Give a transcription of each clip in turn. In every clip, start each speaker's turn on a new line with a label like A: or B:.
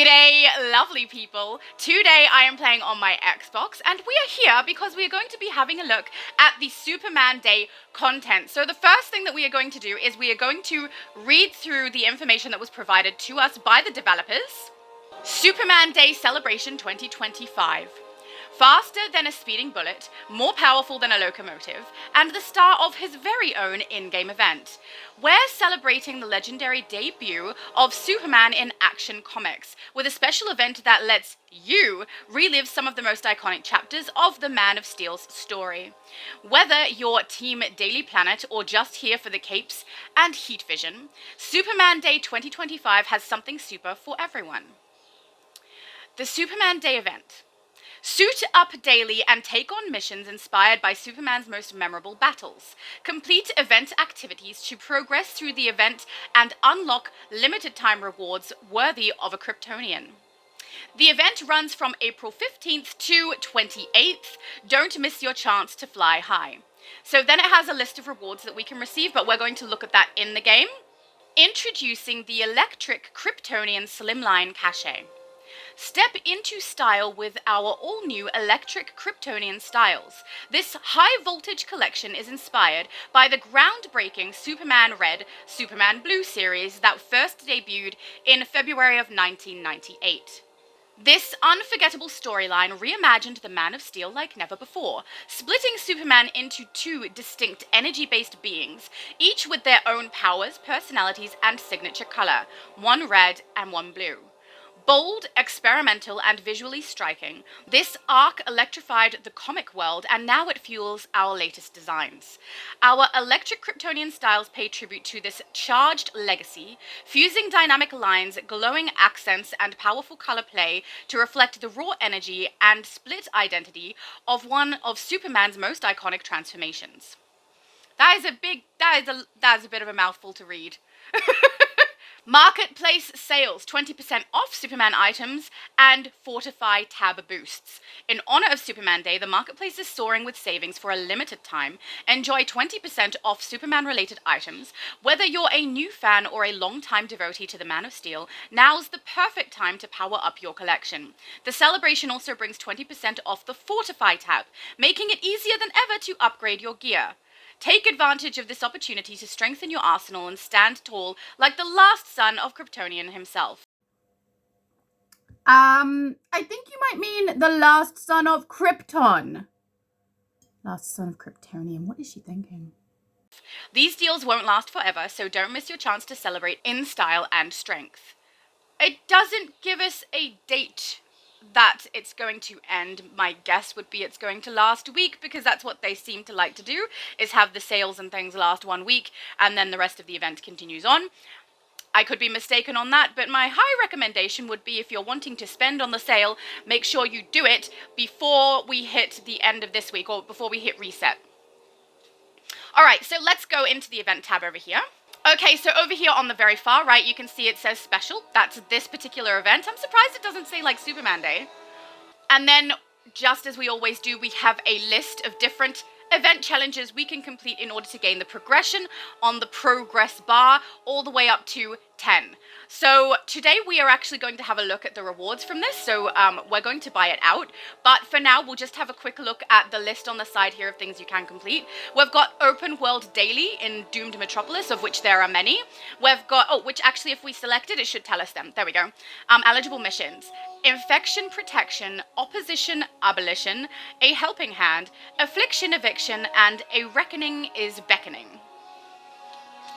A: G'day, lovely people. Today I am playing on my Xbox, and we are here because we are going to be having a look at the Superman Day content. So the first thing that we are going to do is we are going to read through the information that was provided to us by the developers. Superman Day Celebration 2025. Faster than a speeding bullet, more powerful than a locomotive, and the star of his very own in-game event. We're celebrating the legendary debut of Superman in Action Comics, with a special event that lets you relive some of the most iconic chapters of the Man of Steel's story. Whether you're Team Daily Planet or just here for the capes and heat vision, Superman Day 2025 has something super for everyone. The Superman Day event. Suit up daily and take on missions inspired by Superman's most memorable battles. Complete event activities to progress through the event and unlock limited time rewards worthy of a Kryptonian. The event runs from April 15th to 28th. Don't miss your chance to fly high. So then it has a list of rewards that we can receive, but we're going to look at that in the game. Introducing the electric Kryptonian Slimline cache. Step into style with our all-new electric Kryptonian styles. This high-voltage collection is inspired by the groundbreaking Superman Red, Superman Blue series that first debuted in February of 1998. This unforgettable storyline reimagined the Man of Steel like never before, splitting Superman into two distinct energy-based beings, each with their own powers, personalities, and signature color, one red and one blue. Bold, experimental, and visually striking, this arc electrified the comic world, and now it fuels our latest designs. Our electric Kryptonian styles pay tribute to this charged legacy, fusing dynamic lines, glowing accents, and powerful color play to reflect the raw energy and split identity of one of Superman's most iconic transformations. That is a bit of a mouthful to read. Marketplace sales, 20% off Superman items and Fortify Tab boosts. In honor of Superman Day, the marketplace is soaring with savings for a limited time. Enjoy 20% off Superman-related items. Whether you're a new fan or a long-time devotee to the Man of Steel, now's the perfect time to power up your collection. The celebration also brings 20% off the Fortify Tab, making it easier than ever to upgrade your gear. Take advantage of this opportunity to strengthen your arsenal and stand tall like the last son of Kryptonian himself.
B: I think you might mean the last son of Krypton. Last son of Kryptonian. What is she thinking?
A: These deals won't last forever, so don't miss your chance to celebrate in style and strength. It doesn't give us a date that it's going to end. My guess would be it's going to last a week, because that's what they seem to like to do, is have the sales and things last 1 week and then the rest of the event continues on. I could be mistaken on that, but my high recommendation would be, if you're wanting to spend on the sale, make sure you do it before we hit the end of this week, or before we hit reset. Alright, so let's go into the event tab over here. Okay, so over here on the very far right, you can see it says special. That's this particular event. I'm surprised it doesn't say like Superman Day. And then, just as we always do, we have a list of different event challenges we can complete in order to gain the progression on the progress bar all the way up to 10. So today we are actually going to have a look at the rewards from this, so we're going to buy it out, but for now we'll just have a quick look at the list on the side here of things you can complete. We've got Open World Daily in Doomed Metropolis, of which there are many. We've got, which actually if we select it, it should tell us them. There we go. Eligible missions. Infection Protection, Opposition Abolition, A Helping Hand, Affliction Eviction, and A Reckoning is Beckoning.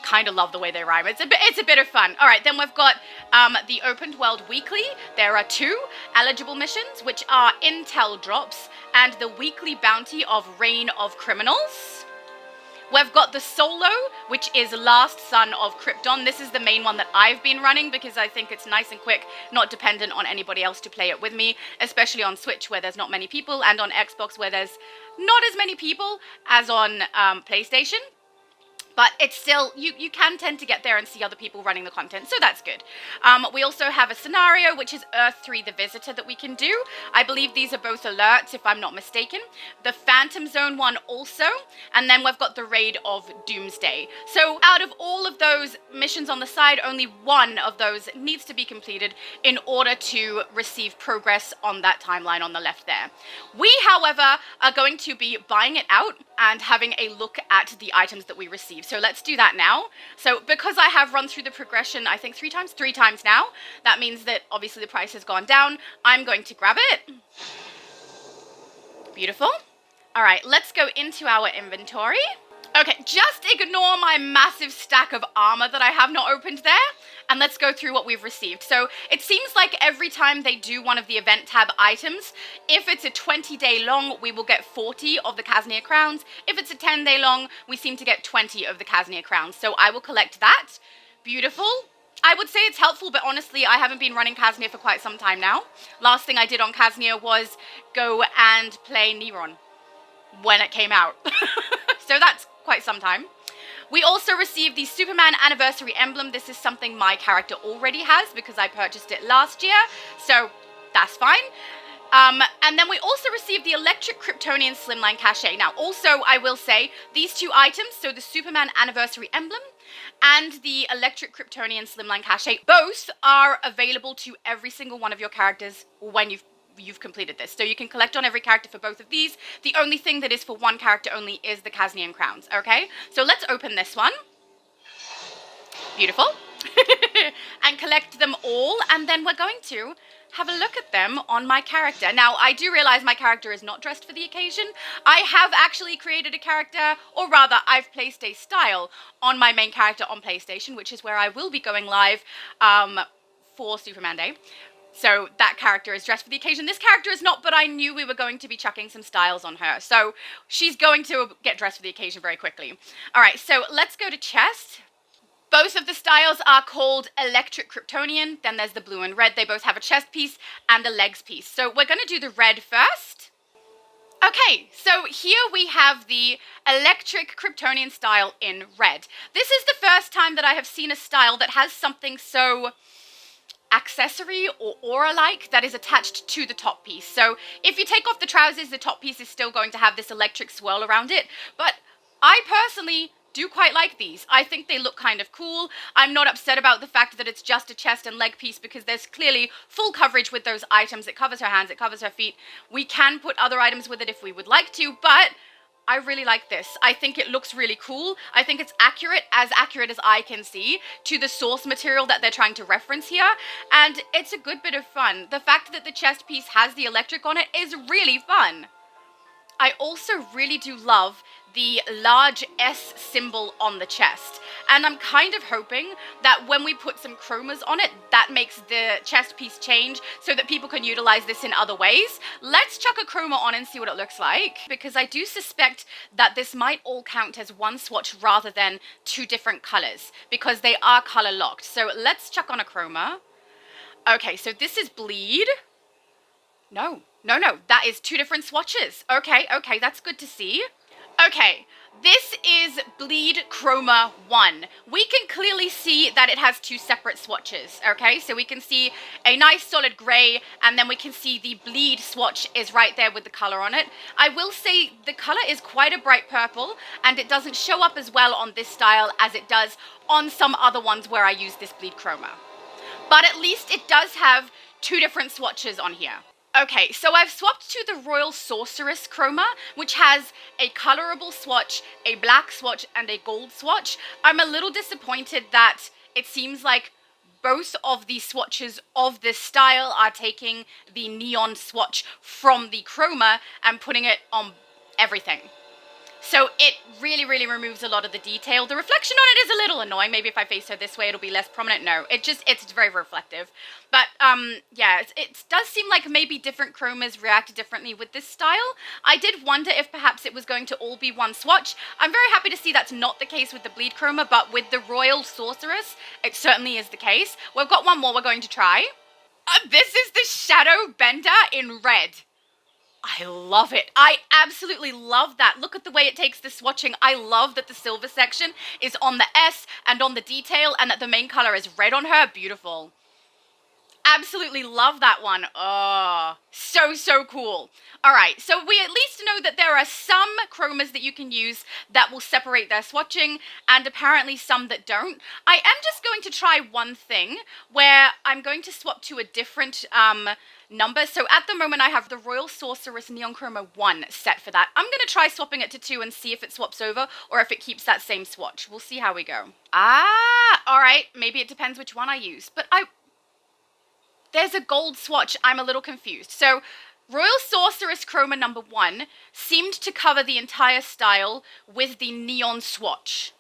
A: Kind of love the way they rhyme. It's a bit of fun. All right, then we've got the Opened World Weekly. There are 2 eligible missions, which are Intel Drops and the Weekly Bounty of Reign of Criminals. We've got the Solo, which is Last Son of Krypton. This is the main one that I've been running because I think it's nice and quick, not dependent on anybody else to play it with me, especially on Switch where there's not many people, and on Xbox where there's not as many people as on PlayStation. But it's still, you can tend to get there and see other people running the content, so that's good. We also have a scenario, which is Earth 3, the Visitor, that we can do. I believe these are both alerts, if I'm not mistaken. The Phantom Zone one also, and then we've got the Raid of Doomsday. So out of all of those missions on the side, only one of those needs to be completed in order to receive progress on that timeline on the left there. We, however, are going to be buying it out and having a look at the items that we receive. So let's do that now. So because I have run through the progression, I think three times now, that means that obviously the price has gone down. I'm going to grab it. Beautiful. All right, let's go into our inventory. Okay, just ignore my massive stack of armor that I have not opened there, and let's go through what we've received. So it seems like every time they do one of the event tab items, if it's a 20-day long, we will get 40 of the Kaznia crowns. If it's a 10-day long, we seem to get 20 of the Kaznia crowns. So I will collect that. Beautiful. I would say it's helpful, but honestly, I haven't been running Kaznia for quite some time now. Last thing I did on Kaznia was go and play Neron when it came out. So that's quite some time. We also received the Superman Anniversary Emblem. This is something my character already has because I purchased it last year, so that's fine. And then we also received the Electric Kryptonian Slimline Cachet. Now, also, I will say, these two items, so the Superman Anniversary Emblem and the Electric Kryptonian Slimline Cachet, both are available to every single one of your characters when you've completed this. So you can collect on every character for both of these. The only thing that is for one character only is the Kaznian crowns, okay? So let's open this one. Beautiful. And collect them all, and then we're going to have a look at them on my character. Now, I do realize my character is not dressed for the occasion. I have actually created a character, or rather, I've placed a style on my main character on PlayStation, which is where I will be going live for Superman Day. So that character is dressed for the occasion. This character is not, but I knew we were going to be chucking some styles on her. So she's going to get dressed for the occasion very quickly. All right, so let's go to chest. Both of the styles are called Electric Kryptonian. Then there's the blue and red. They both have a chest piece and a legs piece. So we're going to do the red first. Okay, so here we have the Electric Kryptonian style in red. This is the first time that I have seen a style that has something so accessory or aura-like that is attached to the top piece. So if you take off the trousers, the top piece is still going to have this electric swirl around it. But I personally do quite like these. I think they look kind of cool. I'm not upset about the fact that it's just a chest and leg piece because there's clearly full coverage with those items. It covers her hands, it covers her feet. We can put other items with it if we would like to, but I really like this. I think it looks really cool. I think it's accurate as I can see, to the source material that they're trying to reference here, and it's a good bit of fun. The fact that the chest piece has the electric on it is really fun. I also really do love the large S symbol on the chest, and I'm kind of hoping that when we put some chromas on it, that makes the chest piece change so that people can utilize this in other ways. Let's chuck a chroma on and see what it looks like, because I do suspect that this might all count as one swatch rather than two different colors, because they are color locked. So let's chuck on a chroma. Okay, so this is bleed. No, that is two different swatches. Okay, that's good to see. Okay, this is Bleed Chroma One. We can clearly see that it has two separate swatches, okay? So we can see a nice solid gray, and then we can see the Bleed swatch is right there with the color on it. I will say the color is quite a bright purple, and it doesn't show up as well on this style as it does on some other ones where I use this Bleed Chroma. But at least it does have two different swatches on here. Okay, so I've swapped to the Royal Sorceress Chroma, which has a colorable swatch, a black swatch, and a gold swatch. I'm a little disappointed that it seems like both of the swatches of this style are taking the neon swatch from the chroma and putting it on everything. So it really removes a lot of the detail. The reflection on it is a little annoying. Maybe if I face her this way, it'll be less prominent. No, it's very reflective. But yeah, it does seem like maybe different chromas react differently with this style. I did wonder if perhaps it was going to all be one swatch. I'm very happy to see that's not the case with the Bleed Chroma, but with the Royal Sorceress, it certainly is the case. We've got one more we're going to try. This is the Shadow Bender in red. I love it. I absolutely love that. Look at the way it takes the swatching. I love that the silver section is on the S and on the detail, and that the main color is red on her. Beautiful. Absolutely love that one. Oh, so cool. All right, so we at least know that there are some chromas that you can use that will separate their swatching, and apparently some that don't. I am just going to try one thing where I'm going to swap to a different number. So at the moment I have the Royal Sorceress Neon Chroma 1 set for that. I'm going to try swapping it to 2 and see if it swaps over or if it keeps that same swatch. We'll see how we go. Ah, all right, maybe it depends which one I use, but there's a gold swatch. I'm a little confused. So Royal Sorceress Chroma number 1 seemed to cover the entire style with the neon swatch.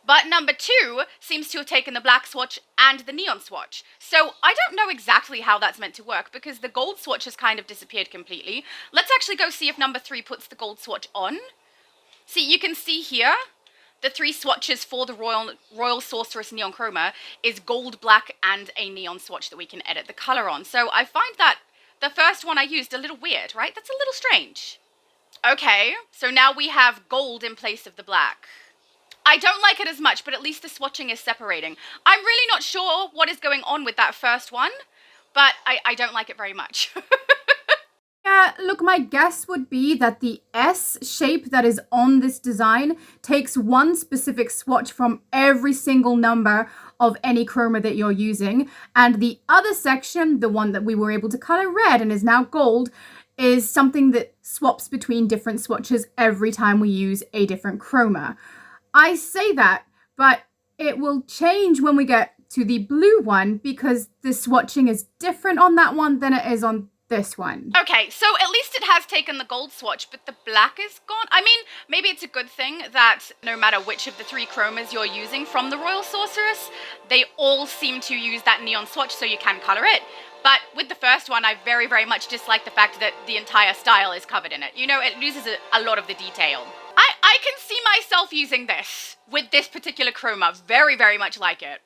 A: But number 2 seems to have taken the black swatch and the neon swatch. So I don't know exactly how that's meant to work because the gold swatch has kind of disappeared completely. Let's actually go see if number 3 puts the gold swatch on. See, you can see here, the 3 swatches for the Royal Sorceress Neon Chroma is gold, black, and a neon swatch that we can edit the color on. So I find that the first one I used a little weird, right? That's a little strange. Okay, so now we have gold in place of the black. I don't like it as much, but at least the swatching is separating. I'm really not sure what is going on with that first one, but I don't like it very much.
B: Yeah, look, my guess would be that the S shape that is on this design takes one specific swatch from every single number of any chroma that you're using. And the other section, the one that we were able to color red and is now gold, is something that swaps between different swatches every time we use a different chroma. I say that, but it will change when we get to the blue one because the swatching is different on that one than it is on this one.
A: Okay, so at least it has taken the gold swatch, but the black is gone. I mean, maybe it's a good thing that no matter which of the 3 chromas you're using from the Royal Sorceress, they all seem to use that neon swatch so you can color it. But with the first one, I very much dislike the fact that the entire style is covered in it. You know, it loses a lot of the detail. I can see myself using this with this particular chroma. Very much like it.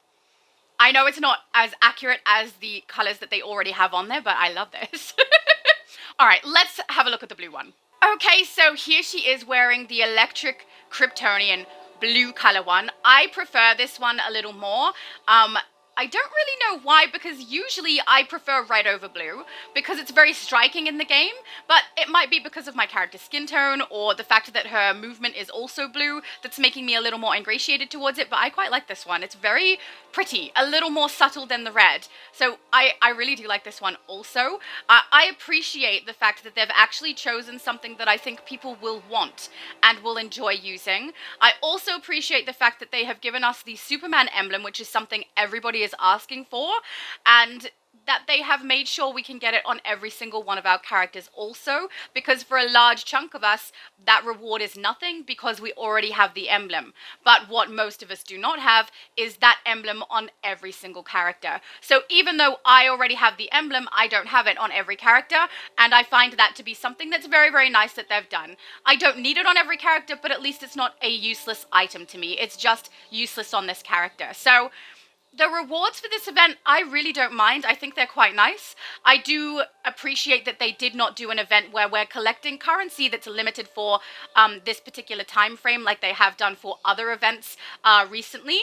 A: I know it's not as accurate as the colors that they already have on there, but I love this. All right, let's have a look at the blue one. Okay, so here she is wearing the electric Kryptonian blue color one. I prefer this one a little more. I don't really know why, because usually I prefer red over blue because it's very striking in the game, but it might be because of my character's skin tone or the fact that her movement is also blue that's making me a little more ingratiated towards it, but I quite like this one. It's very pretty, a little more subtle than the red, so I really do like this one also. I appreciate the fact that they've actually chosen something that I think people will want and will enjoy using. I also appreciate the fact that they have given us the Superman emblem, which is something everybody is asking for, and that they have made sure we can get it on every single one of our characters also, because for a large chunk of us, that reward is nothing because we already have the emblem. But what most of us do not have is that emblem on every single character. So even though I already have the emblem, I don't have it on every character, and I find that to be something that's very nice that they've done. I don't need it on every character, but at least it's not a useless item to me. It's just useless on this character. So the rewards for this event, I really don't mind. I think they're quite nice. I do appreciate that they did not do an event where we're collecting currency that's limited for this particular time frame like they have done for other events recently.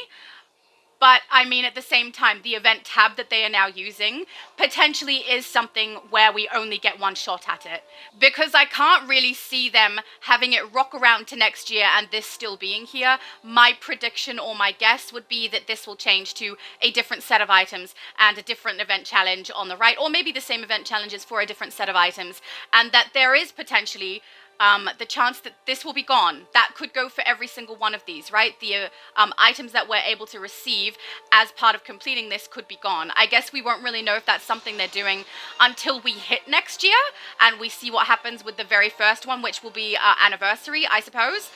A: But, I mean, at the same time, the event tab that they are now using potentially is something where we only get one shot at it. Because I can't really see them having it rock around to next year and this still being here. My prediction or my guess would be that this will change to a different set of items and a different event challenge on the right, or maybe the same event challenges for a different set of items, and that there is potentially the chance that this will be gone. That could go for every single one of these, right? The items that we're able to receive as part of completing this could be gone. I guess we won't really know if that's something they're doing until we hit next year and we see what happens with the very first one, which will be our anniversary, I suppose,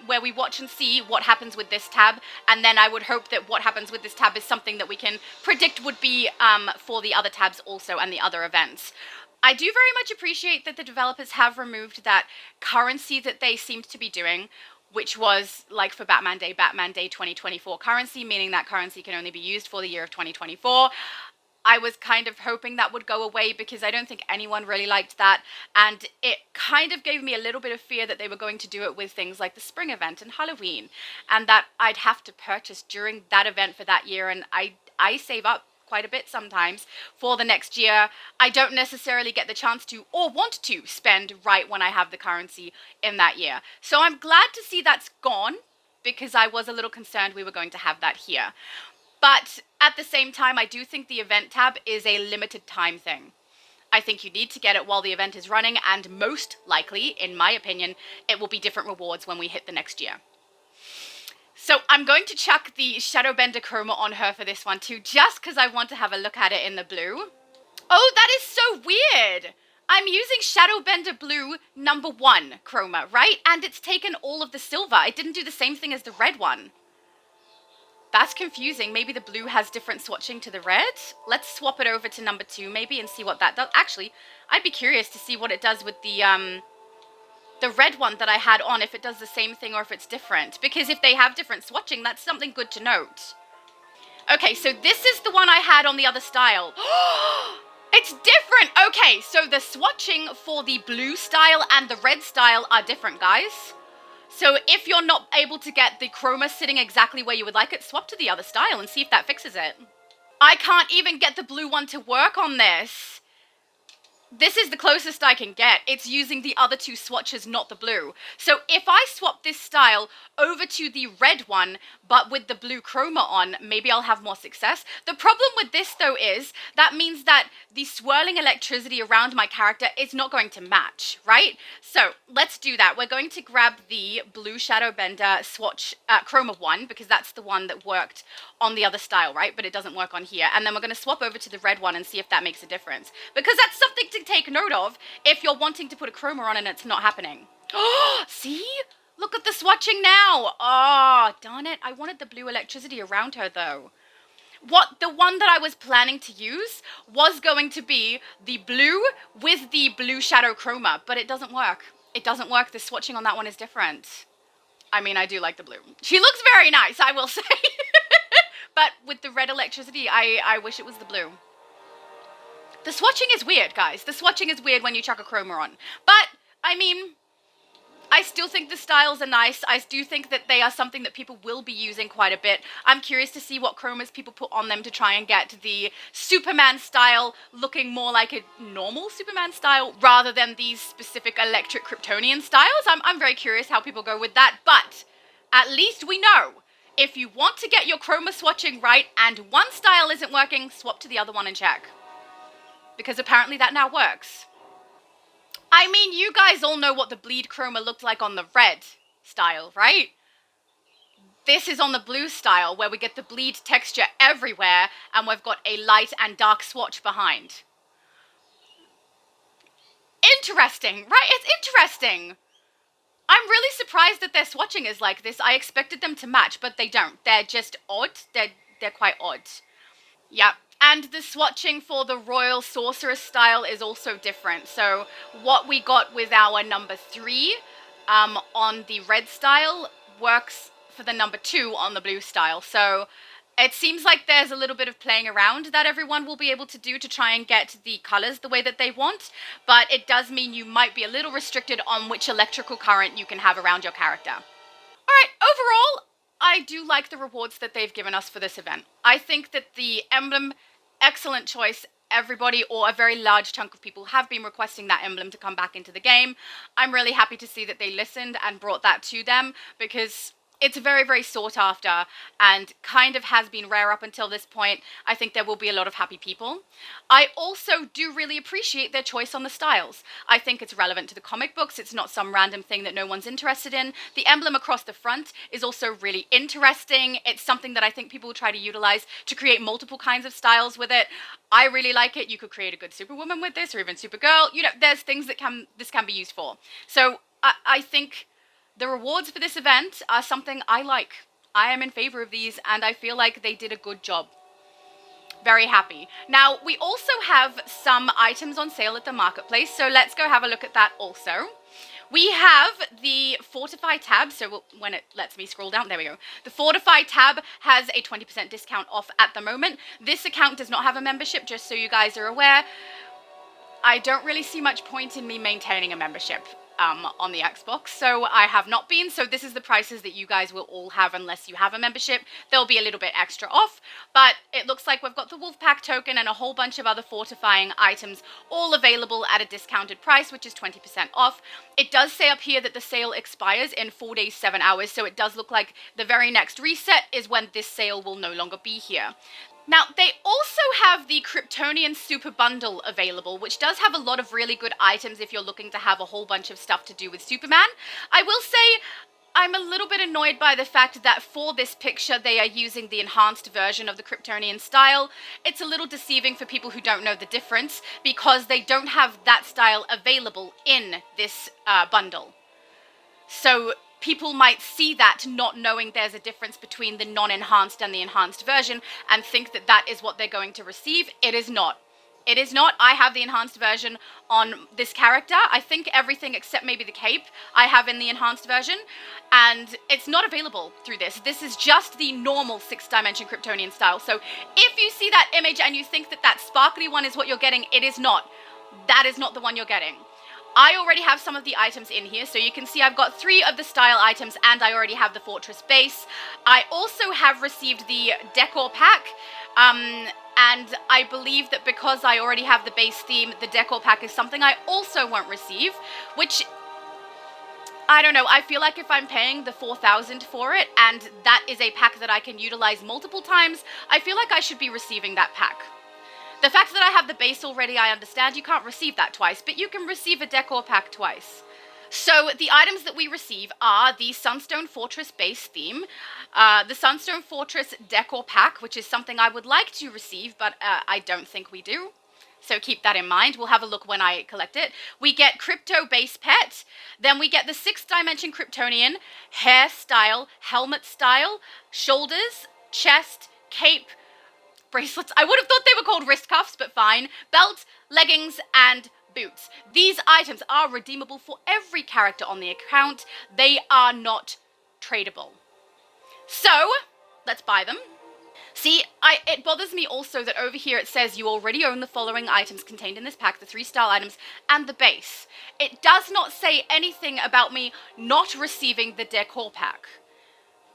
A: where we watch and see what happens with this tab. And then I would hope that what happens with this tab is something that we can predict would be for the other tabs also and the other events. I do very much appreciate that the developers have removed that currency that they seemed to be doing, which was like for Batman Day 2024 currency, meaning that currency can only be used for the year of 2024. I was kind of hoping that would go away because I don't think anyone really liked that. And it kind of gave me a little bit of fear that they were going to do it with things like the spring event and Halloween, and that I'd have to purchase during that event for that year. And I save up quite a bit sometimes for the next year. I don't necessarily get the chance to or want to spend right when I have the currency in that year. So I'm glad to see that's gone because I was a little concerned we were going to have that here. But at the same time, I do think the event tab is a limited time thing. I think you need to get it while the event is running, and most likely, in my opinion, it will be different rewards when we hit the next year. So I'm going to chuck the Shadowbender Chroma on her for this one too, just because I want to have a look at it in the blue. Oh, that is so weird! I'm using Shadowbender Blue #1 Chroma, right? And it's taken all of the silver. It didn't do the same thing as the red one. That's confusing. Maybe the blue has different swatching to the red. Let's swap it over to #2 maybe and see what that does. Actually, I'd be curious to see what it does with the red one that I had on, if it does the same thing or if it's different. Because if they have different swatching, that's something good to note. Okay, so this is the one I had on the other style. It's different! Okay, so the swatching for the blue style and the red style are different, guys. So if you're not able to get the chroma sitting exactly where you would like it, swap to the other style and see if that fixes it. I can't even get the blue one to work on this. This is the closest I can get. It's using the other two swatches, not the blue. So if I swap this style over to the red one, but with the blue chroma on, maybe I'll have more success. The problem with this, though, is that means that the swirling electricity around my character is not going to match, right? So let's do that. We're going to grab the blue Shadowbender swatch Chroma One, because that's the one that worked on the other style, right? But it doesn't work on here. And then we're going to swap over to the red one and see if that makes a difference. Because that's something to take note of if you're wanting to put a chroma on and it's not happening. Oh, see? Look at the swatching now. Oh, darn it. I wanted the blue electricity around her, though. The one that I was planning to use was going to be the blue with the blue shadow chroma, but it doesn't work. It doesn't work. The swatching on that one is different. I mean, I do like the blue. She looks very nice, I will say. But with the red electricity, I wish it was the blue. The swatching is weird, guys. The swatching is weird when you chuck a chroma on. But, I mean, I still think the styles are nice. I do think that they are something that people will be using quite a bit. I'm curious to see what chromas people put on them to try and get the Superman style looking more like a normal Superman style rather than these specific electric Kryptonian styles. I'm very curious how people go with that, but at least we know. If you want to get your chroma swatching right and one style isn't working, swap to the other one and check. Because apparently that now works. I mean, you guys all know what the bleed chroma looked like on the red style, right? This is on the blue style where we get the bleed texture everywhere and we've got a light and dark swatch behind. Interesting, right? It's interesting. I'm really surprised that their swatching is like this. I expected them to match, but they don't. They're just odd. They're quite odd. Yep. And the swatching for the Royal Sorceress style is also different. So what we got with our #3 on the red style works for the #2 on the blue style. So it seems like there's a little bit of playing around that everyone will be able to do to try and get the colors the way that they want. But it does mean you might be a little restricted on which electrical current you can have around your character. All right, overall, I do like the rewards that they've given us for this event. I think that the emblem, excellent choice. Everybody, or a very large chunk of people, have been requesting that emblem to come back into the game. I'm really happy to see that they listened and brought that to them, because it's very, very sought after and kind of has been rare up until this point. I think there will be a lot of happy people. I also do really appreciate their choice on the styles. I think it's relevant to the comic books. It's not some random thing that no one's interested in. The emblem across the front is also really interesting. It's something that I think people will try to utilize to create multiple kinds of styles with it. I really like it. You could create a good Superwoman with this, or even Supergirl. You know, there's things that this can be used for. So I think the rewards for this event are something I like. I am in favor of these, and I feel like they did a good job. Very happy. Now, we also have some items on sale at the marketplace, so let's go have a look at that also. We have the Fortify tab, so when it lets me scroll down, there we go. The Fortify tab has a 20% discount off at the moment. This account does not have a membership, just so you guys are aware. I don't really see much point in me maintaining a membership on the Xbox, so I have not been. So this is the prices that you guys will all have unless you have a membership. There'll be a little bit extra off, but it looks like we've got the Wolfpack token and a whole bunch of other fortifying items all available at a discounted price, which is 20% off. It does say up here that the sale expires in 4 days, 7 hours, so it does look like the very next reset is when this sale will no longer be here. Now, they also have the Kryptonian Super Bundle available, which does have a lot of really good items if you're looking to have a whole bunch of stuff to do with Superman. I will say I'm a little bit annoyed by the fact that for this picture they are using the enhanced version of the Kryptonian style. It's a little deceiving for people who don't know the difference because they don't have that style available in this bundle. So people might see that not knowing there's a difference between the non-enhanced and the enhanced version and think that that is what they're going to receive. It is not. It is not. I have the enhanced version on this character. I think everything except maybe the cape I have in the enhanced version, and it's not available through this. This is just the normal 6-dimension Kryptonian style. So if you see that image and you think that that sparkly one is what you're getting, it is not. That is not the one you're getting. I already have some of the items in here, so you can see I've got 3 of the style items and I already have the Fortress base. I also have received the Décor pack, and I believe that because I already have the base theme, the Décor pack is something I also won't receive, which, I don't know, I feel like if I'm paying the 4,000 for it, and that is a pack that I can utilize multiple times, I feel like I should be receiving that pack. The fact that I have the base already, I understand you can't receive that twice, but you can receive a Décor pack twice. So the items that we receive are the Sunstone Fortress base theme, the Sunstone Fortress Décor pack, which is something I would like to receive, but I don't think we do. So keep that in mind. We'll have a look when I collect it. We get Krypto base pet. Then we get the 6-dimension Kryptonian, hairstyle, helmet style, shoulders, chest, cape, bracelets. I would have thought they were called wrist cuffs, but fine. Belt, leggings, and boots. These items are redeemable for every character on the account. They are not tradable. So, let's buy them. See, it bothers me also that over here it says you already own the following items contained in this pack, the 3 style items, and the base. It does not say anything about me not receiving the Décor pack,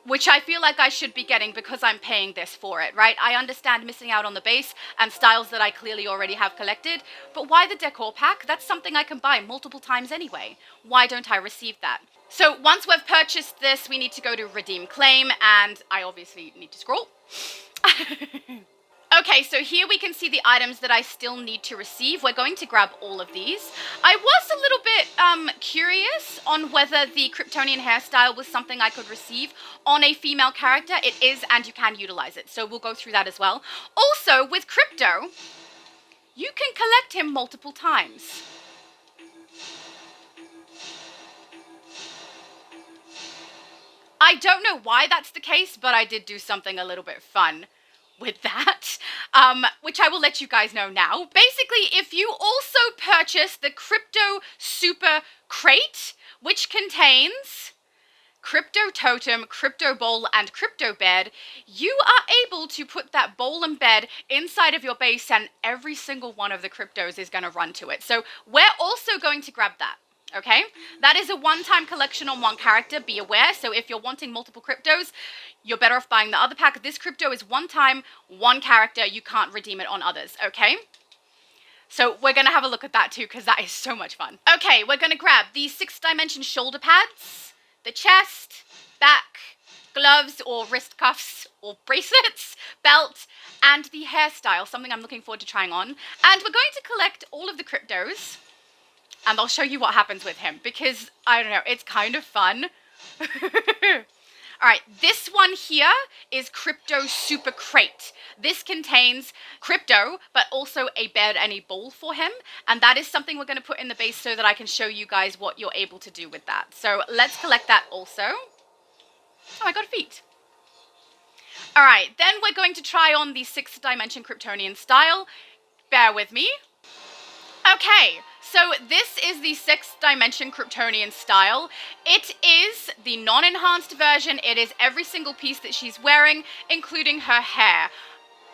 A: which I feel like I should be getting because I'm paying this for it, right? I understand missing out on the base and styles that I clearly already have collected, but why the Décor pack? That's something I can buy multiple times anyway. Why don't I receive that? So once we've purchased this, we need to go to Redeem Claim, and I obviously need to scroll. Okay, so here we can see the items that I still need to receive. We're going to grab all of these. I was a little bit curious on whether the Kryptonian hairstyle was something I could receive on a female character. It is, and you can utilize it, so we'll go through that as well. Also, with Krypto, you can collect him multiple times. I don't know why that's the case, but I did do something a little bit fun with that, which I will let you guys know now. Basically, if you also purchase the Krypto Super Crate, which contains Krypto Totem, Krypto Bowl, and Krypto Bed, you are able to put that bowl and bed inside of your base, and every single one of the Kryptos is going to run to it. So we're also going to grab that. Okay, that is a one-time collection on one character, be aware. So if you're wanting multiple Kryptos, you're better off buying the other pack. This Krypto is one time, one character. You can't redeem it on others, okay? So we're going to have a look at that too, because that is so much fun. Okay, we're going to grab the 6-dimension shoulder pads, the chest, back, gloves or wrist cuffs or bracelets, belt, and the hairstyle, something I'm looking forward to trying on. And we're going to collect all of the Kryptos. And I'll show you what happens with him, because, I don't know, it's kind of fun. Alright, this one here is Krypto Super Crate. This contains Krypto, but also a bed and a bowl for him. And that is something we're going to put in the base so that I can show you guys what you're able to do with that. So let's collect that also. Oh, I got a feet. Alright, then we're going to try on the 6-dimension Kryptonian style. Bear with me. Okay, So this is the 6th dimension Kryptonian style. It is the non-enhanced version. It is every single piece that she's wearing, including her hair.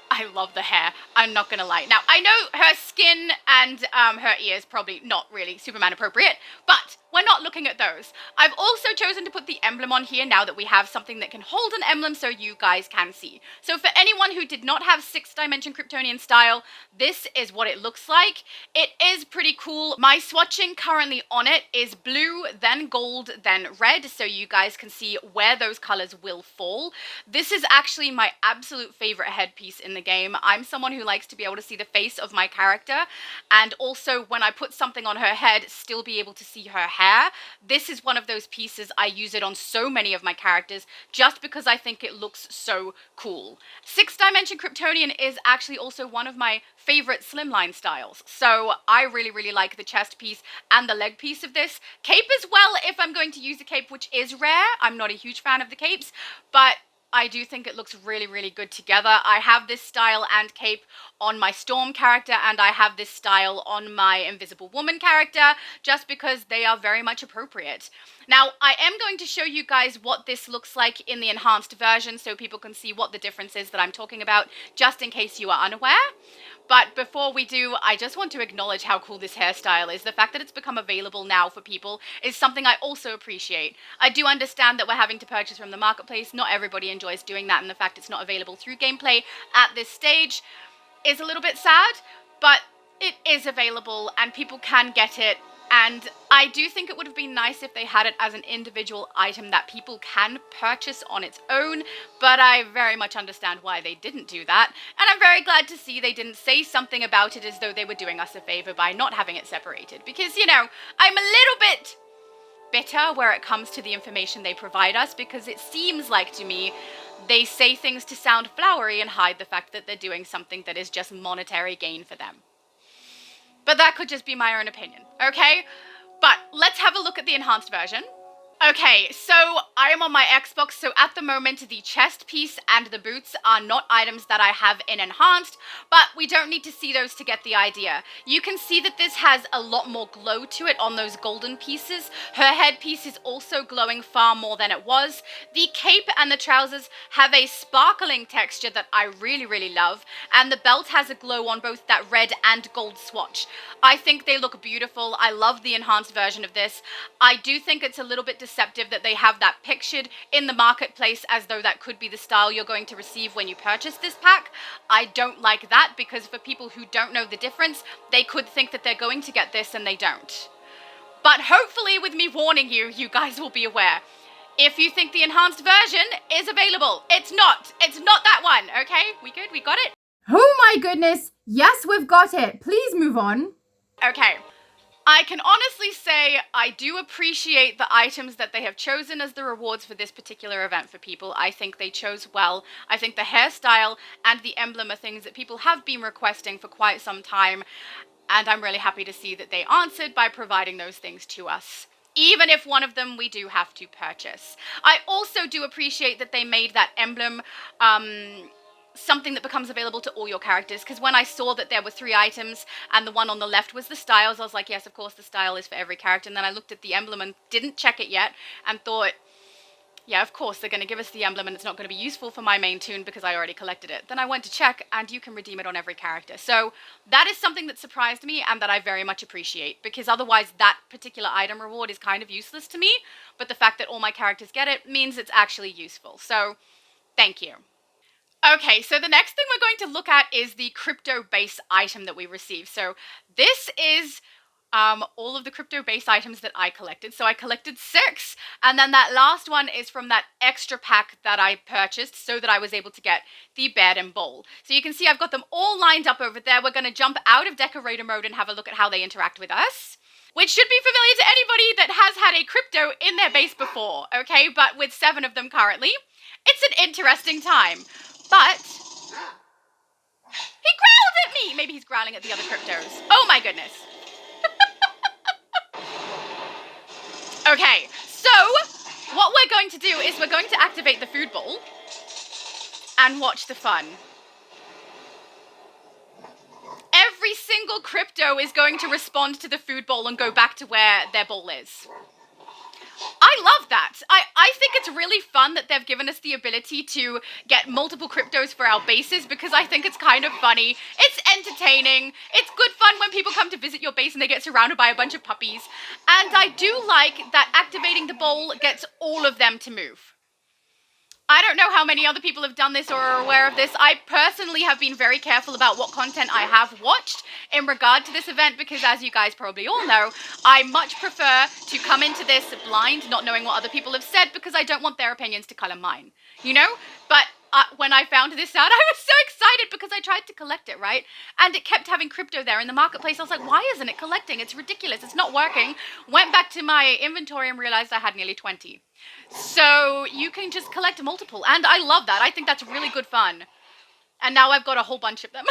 A: I love the hair, I'm not gonna lie. Now, I know her skin and her ears probably not really Superman appropriate, but we're not looking at those. I've also chosen to put the emblem on here now that we have something that can hold an emblem so you guys can see. So for anyone who did not have 6th dimension Kryptonian style, this is what it looks like. It is pretty cool. My swatching currently on it is blue, then gold, then red, so you guys can see where those colors will fall. This is actually my absolute favorite headpiece in the game. I'm someone who likes to be able to see the face of my character, and also when I put something on her head, still be able to see her hair. This is one of those pieces. I use it on so many of my characters just because I think it looks so cool. 6th dimension Kryptonian is actually also one of my favorite Slimline styles, so I really like the chest piece and the leg piece of this. Cape as well, if I'm going to use a cape, which is rare. I'm not a huge fan of the capes, but I do think it looks really good together. I have this style and cape on my Storm character, and I have this style on my Invisible Woman character, just because they are very much appropriate. Now, I am going to show you guys what this looks like in the enhanced version, so people can see what the difference is that I'm talking about, just in case you are unaware. But before we do, I just want to acknowledge how cool this hairstyle is. The fact that it's become available now for people is something I also appreciate. I do understand that we're having to purchase from the marketplace. Not everybody enjoys doing that, and the fact it's not available through gameplay at this stage is a little bit sad, but it is available and people can get it. And I do think it would have been nice if they had it as an individual item that people can purchase on its own, but I very much understand why they didn't do that. And I'm very glad to see they didn't say something about it as though they were doing us a favor by not having it separated. Because, you know, I'm a little bit bitter where it comes to the information they provide us, because it seems like to me they say things to sound flowery and hide the fact that they're doing something that is just monetary gain for them. But that could just be my own opinion, okay? But let's have a look at the enhanced version. Okay, so I am on my Xbox, so at the moment the chest piece and the boots are not items that I have in enhanced, but we don't need to see those to get the idea. You can see that this has a lot more glow to it on those golden pieces. Her headpiece is also glowing far more than it was. The cape and the trousers have a sparkling texture that I really love, and the belt has a glow on both that red and gold swatch. I think they look beautiful. I love the enhanced version of this. I do think it's a little bit deceptive that they have that pictured in the marketplace as though that could be the style you're going to receive when you purchase this pack. I don't like that, because for people who don't know the difference, they could think that they're going to get this and they don't. But hopefully with me warning you, you guys will be aware. If you think the enhanced version is available, it's not. It's not that one, okay? We good? We got it?
B: Oh my goodness. Yes, we've got it. Please move on.
A: Okay. I can honestly say I do appreciate the items that they have chosen as the rewards for this particular event for people. I think they chose well. I think the hairstyle and the emblem are things that people have been requesting for quite some time, and I'm really happy to see that they answered by providing those things to us, even if one of them we do have to purchase. I also do appreciate that they made that emblem something that becomes available to all your characters, because when I saw that there were 3 items and the one on the left was the styles, I was like, yes, of course the style is for every character. And then I looked at the emblem and didn't check it yet and thought, yeah, of course they're going to give us the emblem and it's not going to be useful for my main toon because I already collected it. Then I went to check and you can redeem it on every character. So that is something that surprised me and that I very much appreciate, because otherwise that particular item reward is kind of useless to me, but the fact that all my characters get it means it's actually useful. So thank you. Okay, so the next thing we're going to look at is the Krypto base item that we received. So this is all of the Krypto base items that I collected. So I collected 6, and then that last one is from that extra pack that I purchased so that I was able to get the bed and bowl. So you can see I've got them all lined up over there. We're going to jump out of decorator mode and have a look at how they interact with us, which should be familiar to anybody that has had a Krypto in their base before, okay? But with 7 of them currently, it's an interesting time. But he growled at me! Maybe he's growling at the other Kryptos. Oh my goodness. Okay, so what we're going to do is we're going to activate the food bowl and watch the fun. every single Krypto is going to respond to the food bowl and go back to where their bowl is. I love that. I think it's really fun that they've given us the ability to get multiple Kryptos for our bases, because I think it's kind of funny. It's entertaining. It's good fun when people come to visit your base and they get surrounded by a bunch of puppies. And I do like that activating the bowl gets all of them to move. I don't know how many other people have done this or are aware of this. I personally have been very careful about what content I have watched in regard to this event, because as you guys probably all know, I much prefer to come into this blind, not knowing what other people have said, because I don't want their opinions to color mine, you know? But when I found this out, I was so excited because I tried to collect it, right? And it kept having Krypto there in the marketplace. I was like, why isn't it collecting? It's ridiculous. It's not working. Went back to my inventory and realized I had nearly 20. So you can just collect multiple, and I love that. I think that's really good fun. And now I've got a whole bunch of them.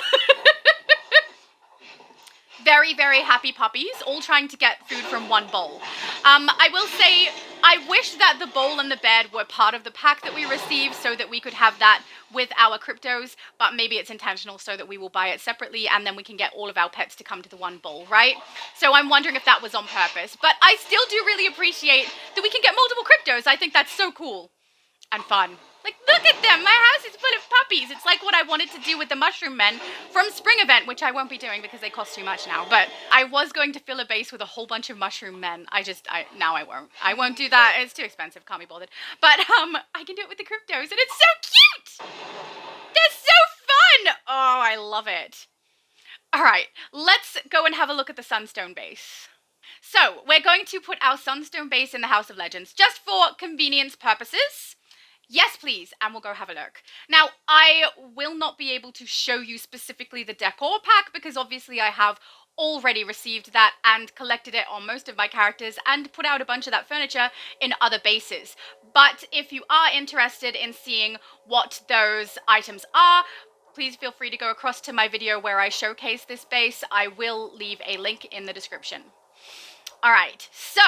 A: Very, very happy puppies, all trying to get food from one bowl. I will say, I wish that the bowl and the bed were part of the pack that we received so that we could have that with our Kryptos, but maybe it's intentional so that we will buy it separately and then we can get all of our pets to come to the one bowl, right? So I'm wondering if that was on purpose. But I still do really appreciate that we can get multiple Kryptos. I think that's so cool and fun. Like, look at them! My house is full of puppies! It's like what I wanted to do with the Mushroom Men from Spring Event, which I won't be doing because they cost too much now. But I was going to fill a base with a whole bunch of Mushroom Men. Now I won't. I won't do that. It's too expensive. Can't be bothered. But, I can do it with the Kryptos, and it's so cute! They're so fun! Oh, I love it. Alright, let's go and have a look at the Sunstone Base. So, we're going to put our Sunstone Base in the House of Legends, just for convenience purposes. Yes, please, and we'll go have a look. Now, I will not be able to show you specifically the Décor pack, because obviously I have already received that and collected it on most of my characters and put out a bunch of that furniture in other bases. But if you are interested in seeing what those items are, please feel free to go across to my video where I showcase this base. I will leave a link in the description. Alright, so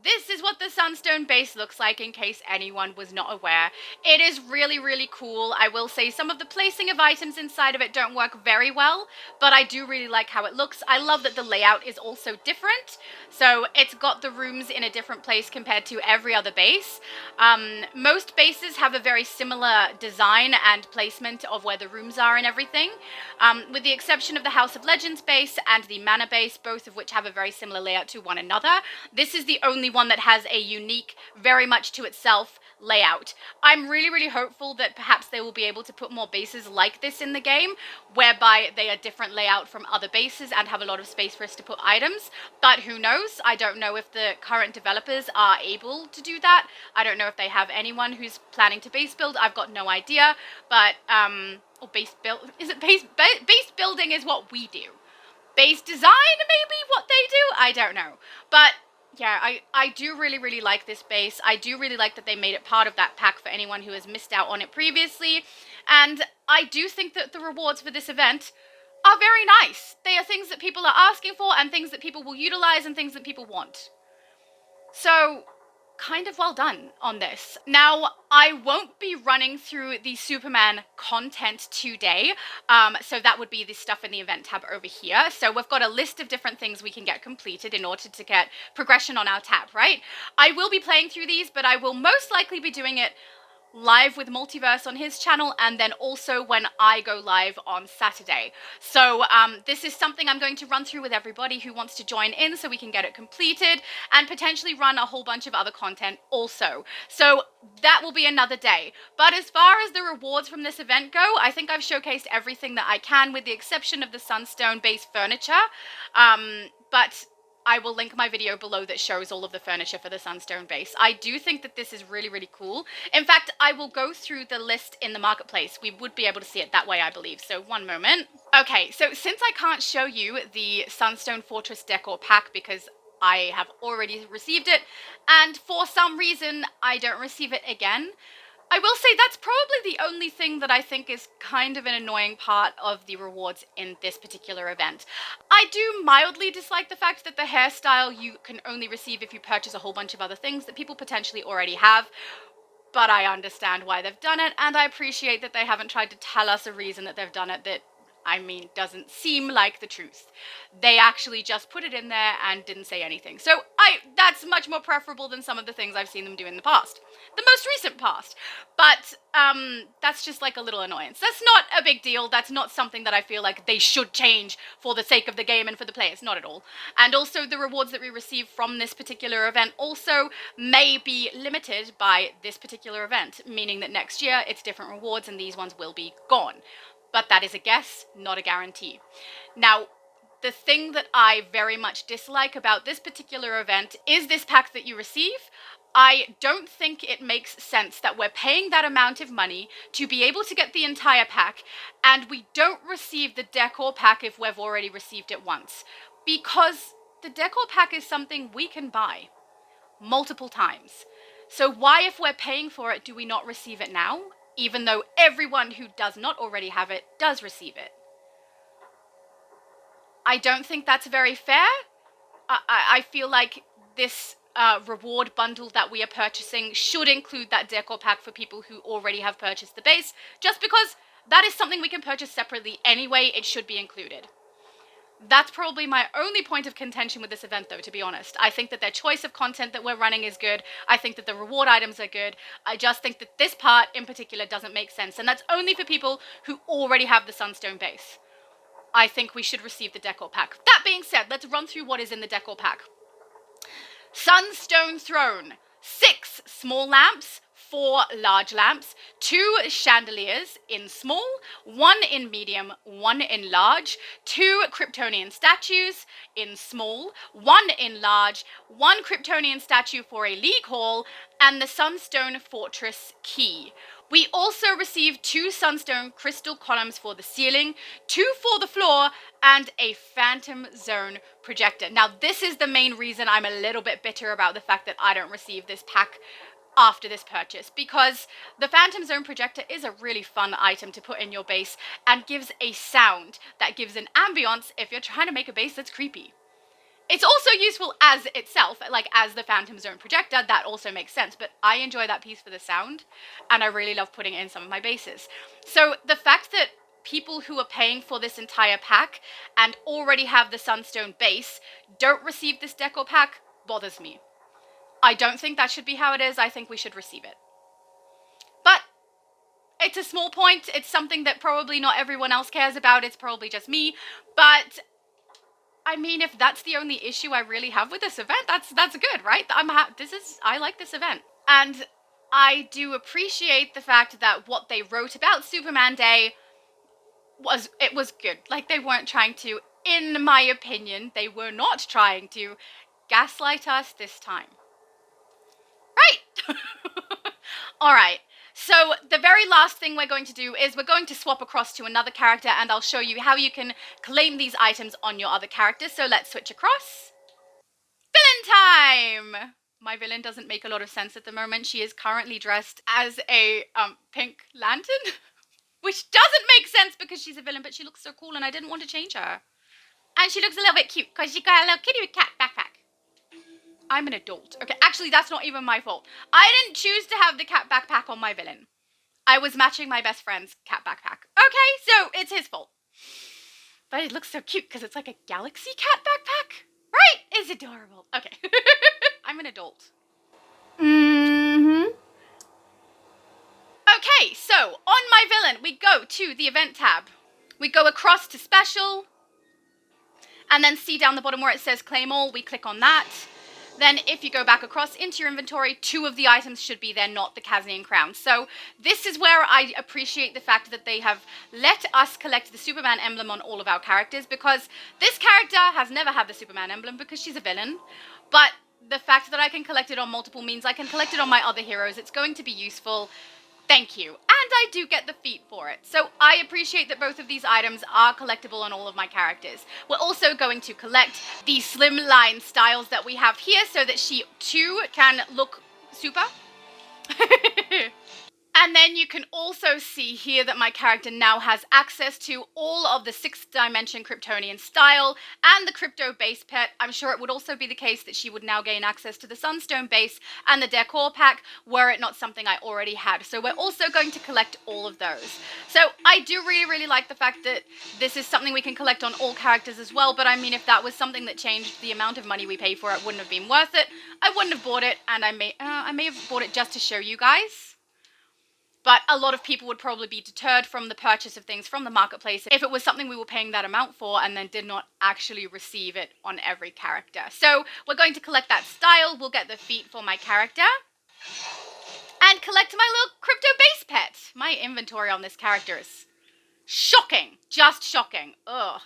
A: this is what the Sunstone Base looks like in case anyone was not aware. It is really, really cool. I will say some of the placing of items inside of it don't work very well, but I do really like how it looks. I love that the layout is also different. So it's got the rooms in a different place compared to every other base. Most bases have a very similar design and placement of where the rooms are and everything, with the exception of the House of Legends base and the Manor base, both of which have a very similar layout to one another. This is the only one that has a unique, very much to itself layout. I'm really, really hopeful that perhaps they will be able to put more bases like this in the game, whereby they are different layout from other bases and have a lot of space for us to put items. But who knows? I don't know if the current developers are able to do that. I don't know if they have anyone who's planning to base build. I've got no idea. But, or base build, is it base building is what we do. Base design, maybe what they do? I don't know. But yeah, I do really, really like this base. I do really like that they made it part of that pack for anyone who has missed out on it previously. And I do think that the rewards for this event are very nice. They are things that people are asking for and things that people will utilize and things that people want. So, kind of well done on this. Now, I won't be running through the Superman content today, so that would be the stuff in the event tab over here. So we've got a list of different things we can get completed in order to get progression on our tab, right? I will be playing through these, but I will most likely be doing it live with Multiverse on his channel, and then also when I go live on Saturday. So this is something I'm going to run through with everybody who wants to join in so we can get it completed and potentially run a whole bunch of other content also. So that will be another day. But as far as the rewards from this event go, I think I've showcased everything that I can with the exception of the Sunstone Base furniture. But I will link my video below that shows all of the furniture for the Sunstone Base. I do think that this is really, really cool. In fact, I will go through the list in the marketplace. We would be able to see it that way, I believe. So one moment. Okay, so since I can't show you the Sunstone Fortress Décor pack because I have already received it, and for some reason I don't receive it again, I will say that's probably the only thing that I think is kind of an annoying part of the rewards in this particular event. I do mildly dislike the fact that the hairstyle you can only receive if you purchase a whole bunch of other things that people potentially already have, but I understand why they've done it, and I appreciate that they haven't tried to tell us a reason that they've done it that I mean, doesn't seem like the truth. They actually just put it in there and didn't say anything. So that's much more preferable than some of the things I've seen them do in the past. The most recent past. But that's just like a little annoyance. That's not a big deal. That's not something that I feel like they should change for the sake of the game and for the players. Not at all. And also the rewards that we receive from this particular event also may be limited by this particular event, meaning that next year it's different rewards and these ones will be gone. But that is a guess, not a guarantee. Now, the thing that I very much dislike about this particular event is this pack that you receive. I don't think it makes sense that we're paying that amount of money to be able to get the entire pack, and we don't receive the Décor pack if we've already received it once. Because the Décor pack is something we can buy multiple times. So why, if we're paying for it, do we not receive it now? Even though everyone who does not already have it does receive it. I don't think that's very fair. I feel like this reward bundle that we are purchasing should include that Décor pack for people who already have purchased the base, just because that is something we can purchase separately anyway. It should be included. That's probably my only point of contention with this event, though, to be honest. I think that their choice of content that we're running is good. I think that the reward items are good. I just think that this part in particular doesn't make sense, and that's only for people who already have the Sunstone Base. I think we should receive the Décor pack. That being said, let's run through what is in the Décor pack. Sunstone Throne. 6 small lamps, 4 large lamps, 2 chandeliers in small, 1 in medium, 1 in large, 2 Kryptonian statues in small, 1 in large, 1 Kryptonian statue for a league hall, and the Sunstone Fortress key. We also received 2 Sunstone crystal columns for the ceiling, 2 for the floor, and a Phantom Zone projector. Now, this is the main reason I'm a little bit bitter about the fact that I don't receive this pack after this purchase, because the Phantom Zone projector is a really fun item to put in your base and gives a sound that gives an ambiance if you're trying to make a base that's creepy. It's also useful as itself, like as the Phantom Zone projector, that also makes sense, but I enjoy that piece for the sound, and I really love putting it in some of my bases. So the fact that people who are paying for this entire pack and already have the Sunstone Base don't receive this Décor pack bothers me. I don't think that should be how it is. I think we should receive it. But it's a small point. It's something that probably not everyone else cares about. It's probably just me, but I mean, if that's the only issue I really have with this event, that's good, right? I like this event. And I do appreciate the fact that what they wrote about Superman Day was good. Like, they weren't trying to, in my opinion, they were not trying to gaslight us this time. Right. All right. So the very last thing we're going to do is we're going to swap across to another character, and I'll show you how you can claim these items on your other character. So let's switch across. Villain time! My villain doesn't make a lot of sense at the moment. She is currently dressed as a pink lantern, which doesn't make sense because she's a villain, but she looks so cool and I didn't want to change her. And she looks a little bit cute because she got a little kitty cat backpack. I'm an adult. Okay, actually, that's not even my fault. I didn't choose to have the cat backpack on my villain. I was matching my best friend's cat backpack. Okay, so it's his fault. But it looks so cute because it's like a galaxy cat backpack. Right? It's adorable. Okay. I'm an adult.
B: Mm-hmm.
A: Okay, so on my villain, we go to the event tab. We go across to special. And then see down the bottom where it says claim all, we click on that. Then if you go back across into your inventory, 2 of the items should be there, not the Kazian crown. So this is where I appreciate the fact that they have let us collect the Superman emblem on all of our characters, because this character has never had the Superman emblem because she's a villain. But the fact that I can collect it on multiple means I can collect it on my other heroes. It's going to be useful. Thank you. And I do get the feat for it. So I appreciate that both of these items are collectible on all of my characters. We're also going to collect the Slimline styles that we have here so that she too can look super. And then you can also see here that my character now has access to all of the 6th dimension Kryptonian style and the Krypto base pet. I'm sure it would also be the case that she would now gain access to the Sunstone base and the Décor pack, were it not something I already had. So we're also going to collect all of those. So I do really, really like the fact that this is something we can collect on all characters as well, but I mean, if that was something that changed the amount of money we pay for it, wouldn't have been worth it. I wouldn't have bought it, and I may have bought it just to show you guys. But a lot of people would probably be deterred from the purchase of things from the marketplace if it was something we were paying that amount for and then did not actually receive it on every character. So we're going to collect that style. We'll get the feet for my character. And collect my little Krypto base pet. My inventory on this character is shocking. Just shocking. Ugh.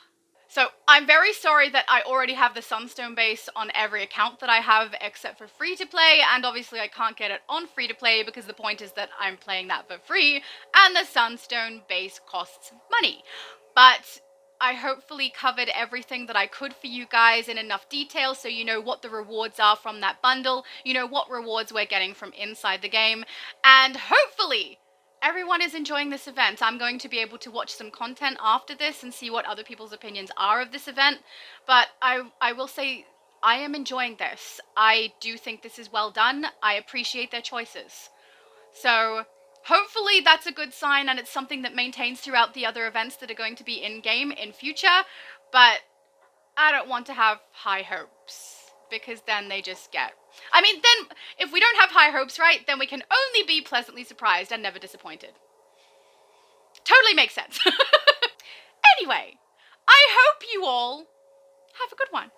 A: So I'm very sorry that I already have the Sunstone base on every account that I have except for free to play, and obviously I can't get it on free to play because the point is that I'm playing that for free and the Sunstone base costs money. But I hopefully covered everything that I could for you guys in enough detail so you know what the rewards are from that bundle, you know what rewards we're getting from inside the game, and hopefully everyone is enjoying this event. I'm going to be able to watch some content after this and see what other people's opinions are of this event. But I will say I am enjoying this. I do think this is well done. I appreciate their choices. So hopefully that's a good sign and it's something that maintains throughout the other events that are going to be in-game in future. But I don't want to have high hopes because then they just get... I mean, then, if we don't have high hopes, right, then we can only be pleasantly surprised and never disappointed. Totally makes sense. Anyway, I hope you all have a good one.